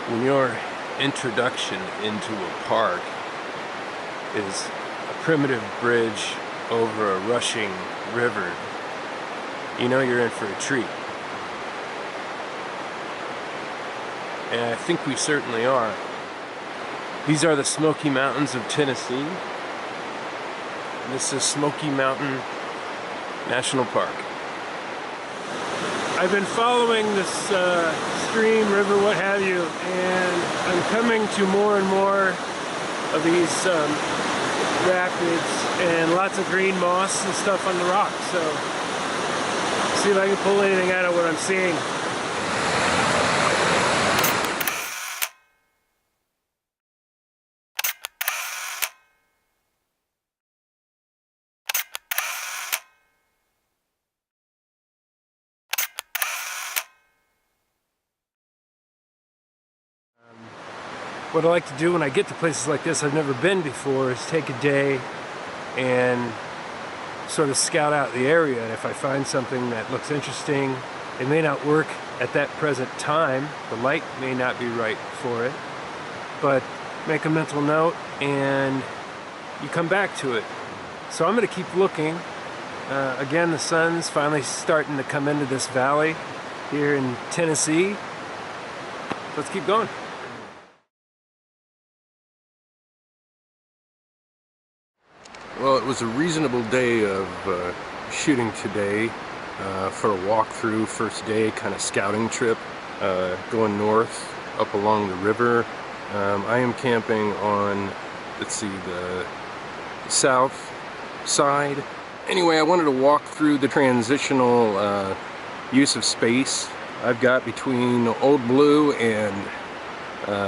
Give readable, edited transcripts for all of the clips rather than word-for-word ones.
When your introduction into a park is a primitive bridge over a rushing river, you know you're in for a treat. And I think we certainly are. These are the Smoky Mountains of Tennessee. This is Smoky Mountain National Park. I've been following this stream, river, what have you, and I'm coming to more and more of these rapids and lots of green moss and stuff on the rocks. So, see if I can pull anything out of what I'm seeing. What I like to do when I get to places like this I've never been before is take a day and sort of scout out the area. And if I find something that looks interesting, it may not work at that present time. The light may not be right for it, but make a mental note and you come back to it. So I'm going to keep looking. Again, the sun's finally starting to come into this valley here in Tennessee. Let's keep going. Well, it was a reasonable day of shooting today for a walkthrough, first day kind of scouting trip, going north up along the river. I am camping on, let's see, the south side. Anyway, I wanted to walk through the transitional use of space I've got between Old Blue and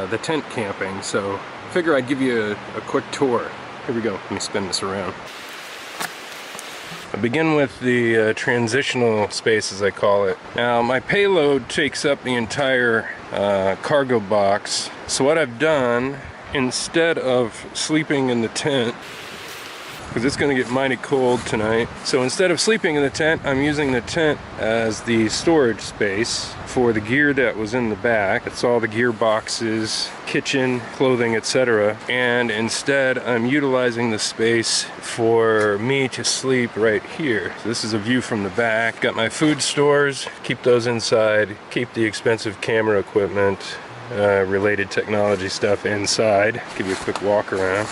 the tent camping, so I figure I'd give you a quick tour. Here we go, let me spin this around. I begin with the transitional space, as I call it. Now, my payload takes up the entire cargo box. So what I've done, instead of sleeping in the tent, because it's going to get mighty cold tonight, so instead of sleeping in the tent, I'm using the tent as the storage space for the gear that was in the back. It's all the gear boxes, kitchen, clothing, etc. And instead, I'm utilizing the space for me to sleep right here. So this is a view from the back. Got my food stores, keep those inside, keep the expensive camera equipment, related technology stuff inside. Give you a quick walk around.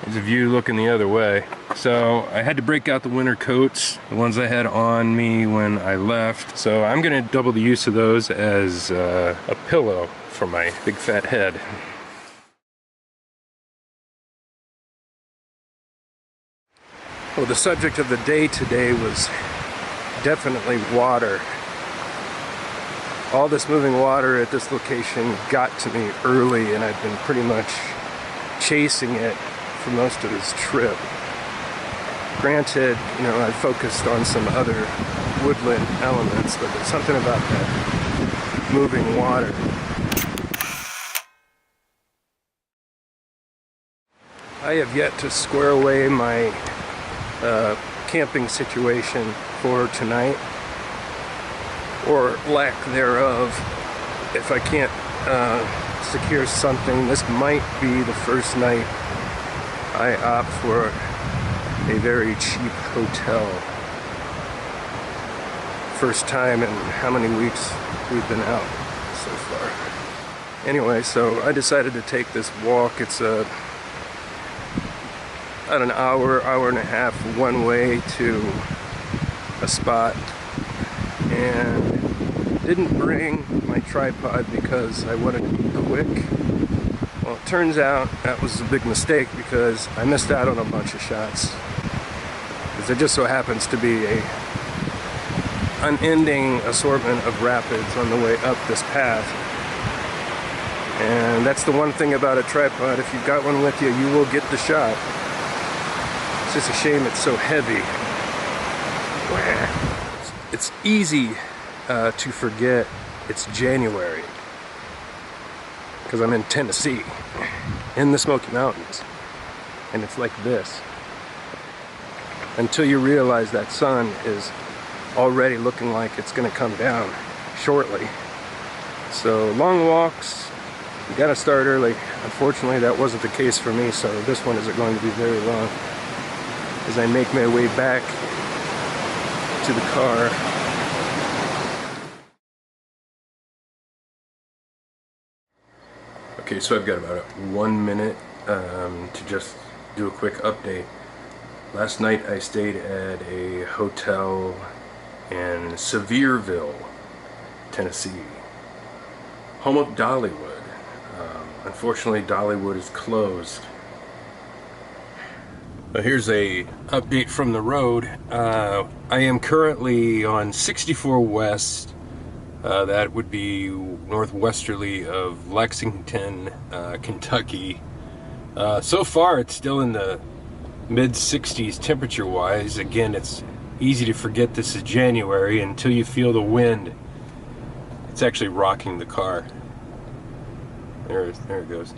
There's a view looking the other way. So I had to break out the winter coats, the ones I had on me when I left. So I'm gonna double the use of those as a pillow for my big fat head. Well, the subject of the day today was definitely water. All this moving water at this location got to me early, and I've been pretty much chasing it for most of this trip. Granted, you know, I focused on some other woodland elements, but there's something about that moving water. I have yet to square away my camping situation for tonight, or lack thereof. If I can't secure something, this might be the first night I opt for a very cheap hotel. First time in how many weeks we've been out so far. Anyway, so I decided to take this walk. It's about an hour, hour and a half one way to a spot, and didn't bring my tripod because I wanted to be quick. Well, it turns out that was a big mistake because I missed out on a bunch of shots. Because there just so happens to be a unending assortment of rapids on the way up this path. And that's the one thing about a tripod. If you've got one with you, you will get the shot. It's just a shame it's so heavy. It's easy to forget it's January, because I'm in Tennessee, in the Smoky Mountains, and it's like this. Until you realize that sun is already looking like it's going to come down shortly. So long walks, You gotta start early. Unfortunately, that wasn't the case for me, so this one isn't going to be very long as I make my way back to the car. Okay, so I've got about 1 minute to just do a quick update. Last night I stayed at a hotel in Sevierville, Tennessee, home of Dollywood. Unfortunately, Dollywood is closed. Here's a update from the road. I am currently on 64 West. That would be northwesterly of Lexington, Kentucky. So far, it's still in the mid-60s temperature-wise. Again, it's easy to forget this is January until you feel the wind. It's actually rocking the car. There it goes.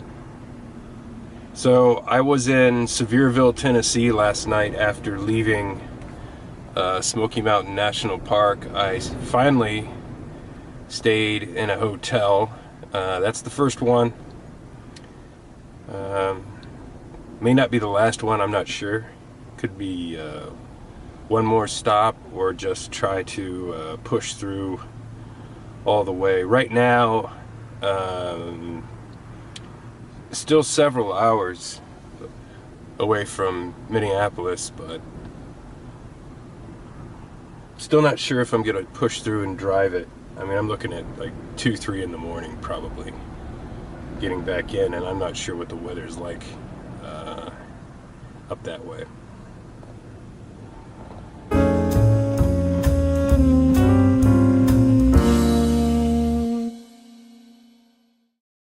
So I was in Sevierville, Tennessee last night after leaving Smoky Mountain National Park. I finally stayed in a hotel. That's the first one. May not be the last one, I'm not sure. Could be one more stop or just try to push through all the way. Right now, still several hours away from Minneapolis, but still not sure if I'm gonna push through and drive it. I mean, I'm looking at like 2, 3 in the morning probably getting back in, and I'm not sure what the weather's like up that way.